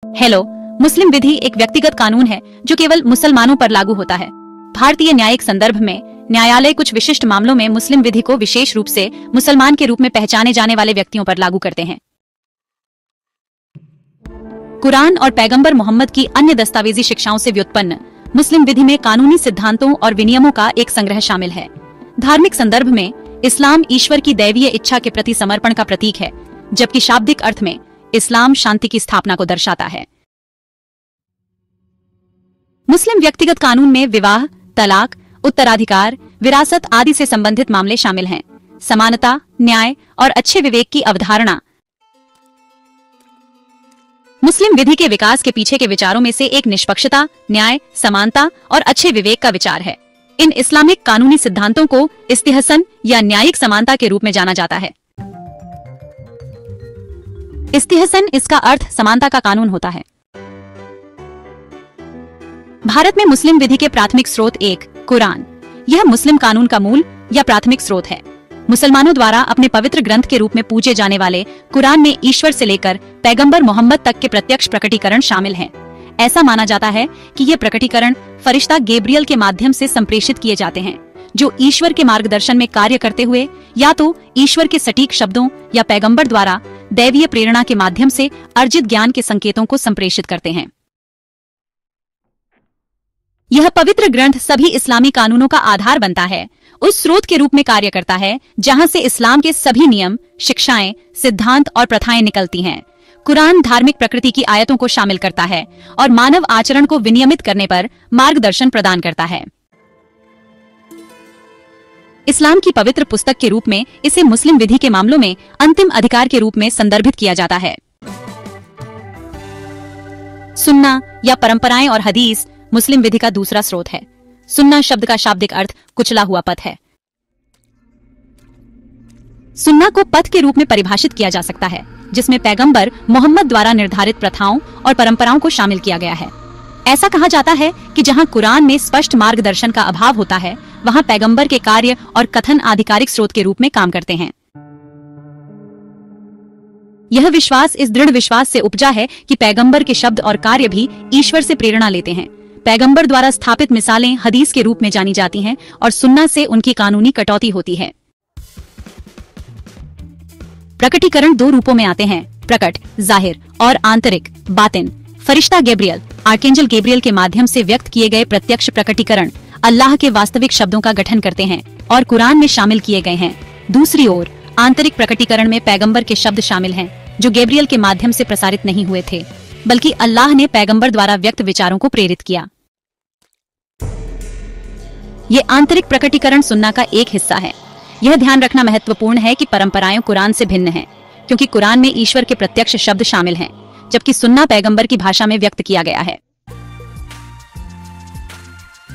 Hello, मुस्लिम विधि एक व्यक्तिगत कानून है जो केवल मुसलमानों पर लागू होता है। भारतीय न्यायिक संदर्भ में न्यायालय कुछ विशिष्ट मामलों में मुस्लिम विधि को विशेष रूप से मुसलमान के रूप में पहचाने जाने वाले व्यक्तियों पर लागू करते हैं। कुरान और पैगंबर मोहम्मद की अन्य दस्तावेजी शिक्षाओं से व्युत्पन्न मुस्लिम विधि में कानूनी सिद्धांतों और विनियमों का एक संग्रह शामिल है। धार्मिक संदर्भ में इस्लाम ईश्वर की दैवीय इच्छा के प्रति समर्पण का प्रतीक है, जबकि शाब्दिक अर्थ में इस्लाम शांति की स्थापना को दर्शाता है। मुस्लिम व्यक्तिगत कानून में विवाह, तलाक, उत्तराधिकार, विरासत आदि से संबंधित मामले शामिल हैं। समानता, न्याय और अच्छे विवेक की अवधारणा मुस्लिम विधि के विकास के पीछे के विचारों में से एक निष्पक्षता, न्याय, समानता और अच्छे विवेक का विचार है। इन इस्लामिक कानूनी सिद्धांतों को इस्तिहसन या न्यायिक समानता के रूप में जाना जाता है। इस्तिहसन इसका अर्थ समानता का कानून होता है। भारत में मुस्लिम विधि के प्राथमिक स्रोत एक कुरान। यह मुस्लिम कानून का मूल या प्राथमिक स्रोत है। मुसलमानों द्वारा अपने पवित्र ग्रंथ के रूप में पूजे जाने वाले कुरान में ईश्वर से लेकर पैगंबर मोहम्मद तक के प्रत्यक्ष प्रकटीकरण शामिल हैं। ऐसा माना जाता है कि ये प्रकटीकरण फरिश्ता गैब्रियल के माध्यम से संप्रेषित किए जाते हैं, जो ईश्वर के मार्गदर्शन में कार्य करते हुए या तो ईश्वर के सटीक शब्दों या पैगंबर द्वारा दैवीय प्रेरणा के माध्यम से अर्जित ज्ञान के संकेतों को संप्रेषित करते हैं। यह पवित्र ग्रंथ सभी इस्लामी कानूनों का आधार बनता है, उस स्रोत के रूप में कार्य करता है जहां से इस्लाम के सभी नियम, शिक्षाएं, सिद्धांत और प्रथाएं निकलती हैं। कुरान धार्मिक प्रकृति की आयतों को शामिल करता है और मानव आचरण को विनियमित करने पर मार्गदर्शन प्रदान करता है। इस्लाम की पवित्र पुस्तक के रूप में इसे मुस्लिम विधि के मामलों में अंतिम अधिकार के रूप में संदर्भित किया जाता है। सुन्ना या परंपराएं और हदीस मुस्लिम विधि का दूसरा स्रोत है। सुन्ना शब्द का शाब्दिक अर्थ कुचला हुआ पथ है। सुन्ना को पथ के रूप में परिभाषित किया जा सकता है, जिसमें पैगंबर मोहम्मद द्वारा निर्धारित प्रथाओं और परंपराओं को शामिल किया गया है। ऐसा कहा जाता है कि जहां कुरान में स्पष्ट मार्गदर्शन का अभाव होता है, वहां पैगंबर के कार्य और कथन आधिकारिक स्रोत के रूप में काम करते हैं। यह विश्वास इस दृढ़ विश्वास से उपजा है कि पैगंबर के शब्द और कार्य भी ईश्वर से प्रेरणा लेते हैं। पैगंबर द्वारा स्थापित मिसालें हदीस के रूप में जानी जाती हैं और सुन्ना से उनकी कानूनी कटौती होती है। प्रकटीकरण दो रूपों में आते हैं: प्रकट, जाहिर और आंतरिक, बातिन। फरिश्ता गैब्रियल, आर्केंजल गैब्रियल के माध्यम से व्यक्त किए गए प्रत्यक्ष प्रकटीकरण अल्लाह के वास्तविक शब्दों का गठन करते हैं और कुरान में शामिल किए गए हैं। दूसरी ओर आंतरिक प्रकटीकरण में पैगंबर के शब्द शामिल हैं, जो गैब्रियल के माध्यम से प्रसारित नहीं हुए थे, बल्कि अल्लाह ने पैगंबर द्वारा व्यक्त विचारों को प्रेरित किया। ये आंतरिक प्रकटीकरण सुन्ना का एक हिस्सा है। यह ध्यान रखना महत्वपूर्ण है कि परंपराएं कुरान से भिन्न हैं, क्योंकि कुरान में ईश्वर के प्रत्यक्ष शब्द शामिल हैं, जबकि सुन्ना पैगंबर की भाषा में व्यक्त किया गया है।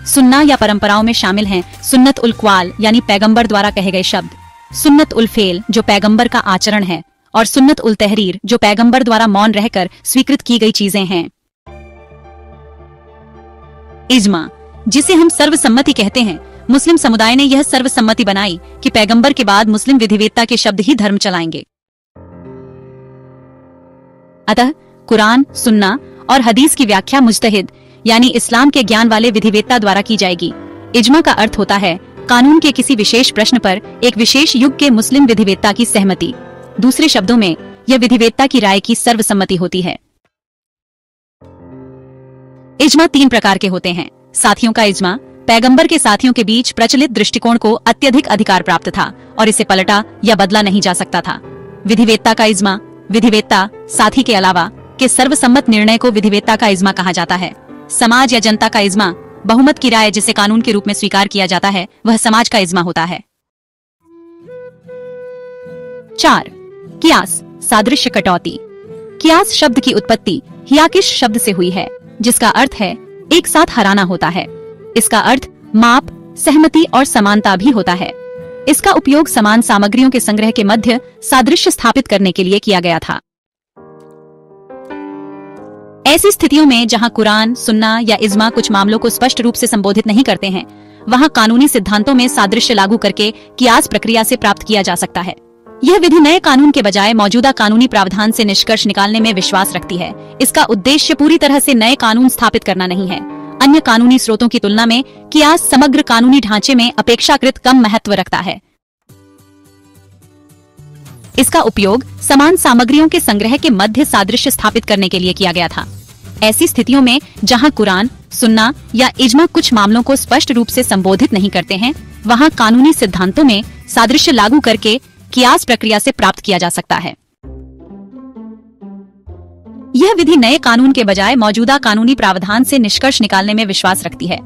सुन्ना या परंपराओं में शामिल हैं सुन्नत उल क्वाल यानी पैगंबर द्वारा कहे गए शब्द, सुन्नत उल फेल जो पैगंबर का आचरण है, और सुन्नत उल तहरीर जो पैगंबर द्वारा मौन रहकर स्वीकृत की गई चीजें हैं। इज्मा, जिसे हम सर्वसम्मति कहते हैं, मुस्लिम समुदाय ने यह सर्वसम्मति बनाई कि पैगंबर के बाद मुस्लिम विधिवेत्ता के शब्द ही धर्म चलाएंगे। अतः कुरान, सुन्ना और हदीस की व्याख्या मुज्तहिद यानी इस्लाम के ज्ञान वाले विधिवेत्ता द्वारा की जाएगी। इज्मा का अर्थ होता है कानून के किसी विशेष प्रश्न पर एक विशेष युग के मुस्लिम विधिवेत्ता की सहमति। दूसरे शब्दों में यह विधिवेत्ता की राय की सर्वसम्मति होती है। इज्मा तीन प्रकार के होते हैं। साथियों का इज्मा, पैगंबर के साथियों के बीच प्रचलित दृष्टिकोण को अत्यधिक अधिकार प्राप्त था और इसे पलटा या बदला नहीं जा सकता था। विधिवेत्ता का इज्मा, विधिवेत्ता साथी के अलावा के सर्वसम्मत निर्णय को विधिवेत्ता का इज्मा कहा जाता है। समाज या जनता का इज्मा, बहुमत की राय जिसे कानून के रूप में स्वीकार किया जाता है, वह समाज का इज्मा होता है। 4. कियास, सादृश्य कटौती। कियास शब्द की उत्पत्ति हियाकिश शब्द से हुई है, जिसका अर्थ है एक साथ हराना होता है। इसका अर्थ माप, सहमति और समानता भी होता है। इसका उपयोग समान सामग्रियों के संग्रह के मध्य सादृश्य स्थापित करने के लिए किया गया था। ऐसी स्थितियों में जहां कुरान, सुन्ना या इज्मा कुछ मामलों को स्पष्ट रूप से संबोधित नहीं करते हैं, वहां कानूनी सिद्धांतों में सादृश्य लागू करके कियास प्रक्रिया से प्राप्त किया जा सकता है। यह विधि नए कानून के बजाय मौजूदा कानूनी प्रावधान से निष्कर्ष निकालने में विश्वास रखती है। इसका उद्देश्य पूरी तरह से नए कानून स्थापित करना नहीं है। अन्य कानूनी स्रोतों की तुलना में कियास समग्र कानूनी ढांचे में अपेक्षाकृत कम महत्व रखता है। इसका उपयोग समान सामग्रियों के संग्रह के मध्य सादृश्य स्थापित करने के लिए किया गया था। ऐसी स्थितियों में जहां कुरान, सुन्ना या इजमा कुछ मामलों को स्पष्ट रूप से संबोधित नहीं करते हैं, वहां कानूनी सिद्धांतों में सादृश्य लागू करके कियास प्रक्रिया से प्राप्त किया जा सकता है। यह विधि नए कानून के बजाय मौजूदा कानूनी प्रावधान से निष्कर्ष निकालने में विश्वास रखती है।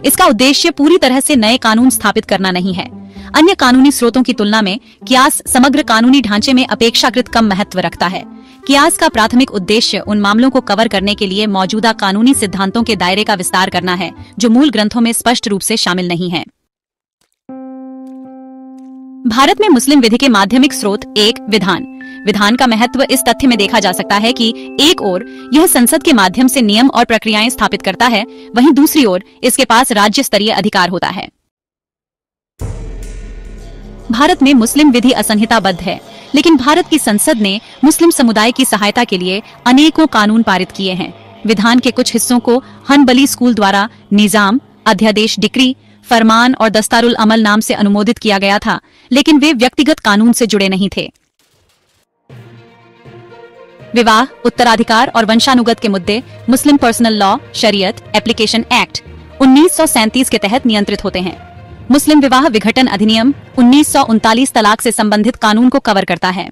इसका उद्देश्य पूरी तरह से नए कानून स्थापित करना नहीं है। अन्य कानूनी स्रोतों की तुलना में कियास समग्र कानूनी ढांचे में अपेक्षाकृत कम महत्व रखता है। कियास का प्राथमिक उद्देश्य उन मामलों को कवर करने के लिए मौजूदा कानूनी सिद्धांतों के दायरे का विस्तार करना है जो मूल ग्रंथों में स्पष्ट रूप से शामिल नहीं है। भारत में मुस्लिम विधि के माध्यमिक स्रोत एक विधान का महत्व इस तथ्य में देखा जा सकता है कि एक ओर यह संसद के माध्यम से नियम और प्रक्रियाएं स्थापित करता है, वहीं दूसरी ओर इसके पास राज्य स्तरीय अधिकार होता है। भारत में मुस्लिम विधि असंहिताबद्ध है, लेकिन भारत की संसद ने मुस्लिम समुदाय की सहायता के लिए अनेकों कानून पारित किए हैं। विधान के कुछ हिस्सों को हनबली स्कूल द्वारा निजाम, अध्यादेश, डिक्री, फरमान और दस्तारुल अमल नाम से अनुमोदित किया गया था, लेकिन वे व्यक्तिगत कानून से जुड़े नहीं थे। विवाह, उत्तराधिकार और वंशानुगत के मुद्दे मुस्लिम पर्सनल लॉ शरीयत एप्लीकेशन एक्ट 1937 के तहत नियंत्रित होते हैं। मुस्लिम विवाह विघटन अधिनियम 1939 तलाक से संबंधित कानून को कवर करता है।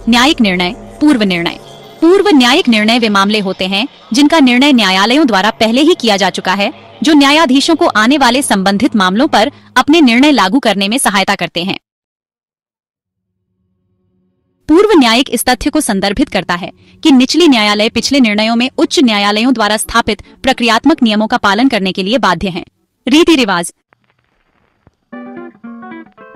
न्यायिक निर्णय, पूर्व निर्णय। पूर्व न्यायिक निर्णय वे मामले होते हैं जिनका निर्णय न्यायालयों द्वारा पहले ही किया जा चुका है, जो न्यायाधीशों को आने वाले संबंधित मामलों पर अपने निर्णय लागू करने में सहायता करते हैं। पूर्व न्यायिक इस तथ्य को संदर्भित करता है कि निचली न्यायालय पिछले निर्णयों में उच्च न्यायालयों द्वारा स्थापित प्रक्रियात्मक नियमों का पालन करने के लिए बाध्य हैं।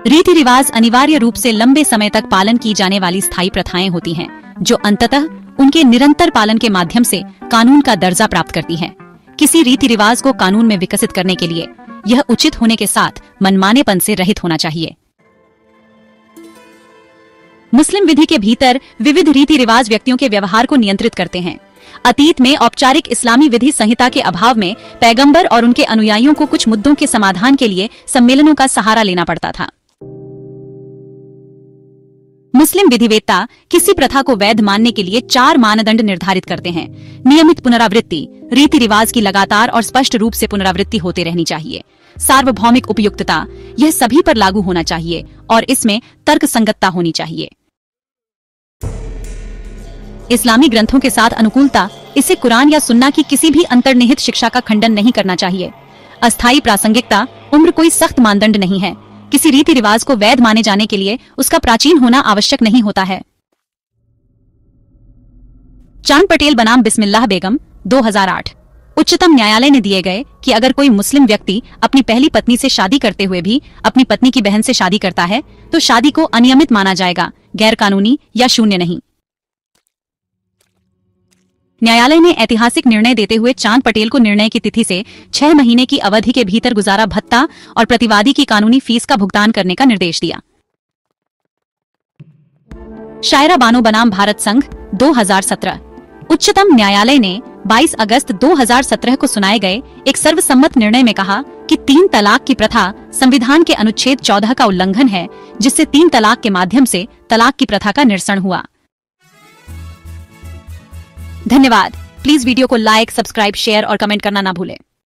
रीति रिवाज अनिवार्य रूप से लंबे समय तक पालन की जाने वाली स्थायी प्रथाएं होती हैं, जो अंततः उनके निरंतर पालन के माध्यम से कानून का दर्जा प्राप्त करती हैं। किसी रीति रिवाज को कानून में विकसित करने के लिए यह उचित होने के साथ मनमानेपन से रहित होना चाहिए। मुस्लिम विधि के भीतर विविध रीति रिवाज व्यक्तियों के व्यवहार को नियंत्रित करते हैं। अतीत में औपचारिक इस्लामी विधि संहिता के अभाव में पैगंबर और उनके अनुयायियों को कुछ मुद्दों के समाधान के लिए सम्मेलनों का सहारा लेना पड़ता था। मुस्लिम विधिवेत्ता किसी प्रथा को वैध मानने के लिए 4 मानदंड निर्धारित करते हैं। नियमित पुनरावृत्ति, रीति रिवाज की लगातार और स्पष्ट रूप से पुनरावृत्ति होते रहनी चाहिए। सार्वभौमिक उपयुक्तता, यह सभी पर लागू होना चाहिए और इसमें तर्कसंगतता होनी चाहिए। इस्लामी ग्रंथों के साथ अनुकूलता, इसे कुरान या सुन्ना की किसी भी अंतर्निहित शिक्षा का खंडन नहीं करना चाहिए। अस्थायी प्रासंगिकता, उम्र कोई सख्त मानदंड नहीं है। किसी रीति रिवाज को वैध माने जाने के लिए उसका प्राचीन होना आवश्यक नहीं होता है। चांद पटेल बनाम बिस्मिल्लाह बेगम 2008। उच्चतम न्यायालय ने दिए गए कि अगर कोई मुस्लिम व्यक्ति अपनी पहली पत्नी से शादी करते हुए भी अपनी पत्नी की बहन से शादी करता है तो शादी को अनियमित माना जाएगा, गैर कानूनी या शून्य नहीं। न्यायालय ने ऐतिहासिक निर्णय देते हुए चांद पटेल को निर्णय की तिथि से 6 महीने की अवधि के भीतर गुजारा भत्ता और प्रतिवादी की कानूनी फीस का भुगतान करने का निर्देश दिया। शायरा बानो बनाम भारत संघ 2017। उच्चतम न्यायालय ने 22 अगस्त 2017 को सुनाए गए एक सर्वसम्मत निर्णय में कहा कि 3 तलाक की प्रथा संविधान के अनुच्छेद 14 का उल्लंघन है, जिससे 3 तलाक के माध्यम से तलाक की प्रथा का निरसन हुआ। धन्यवाद। प्लीज वीडियो को लाइक, सब्सक्राइब, शेयर और कमेंट करना ना भूलें।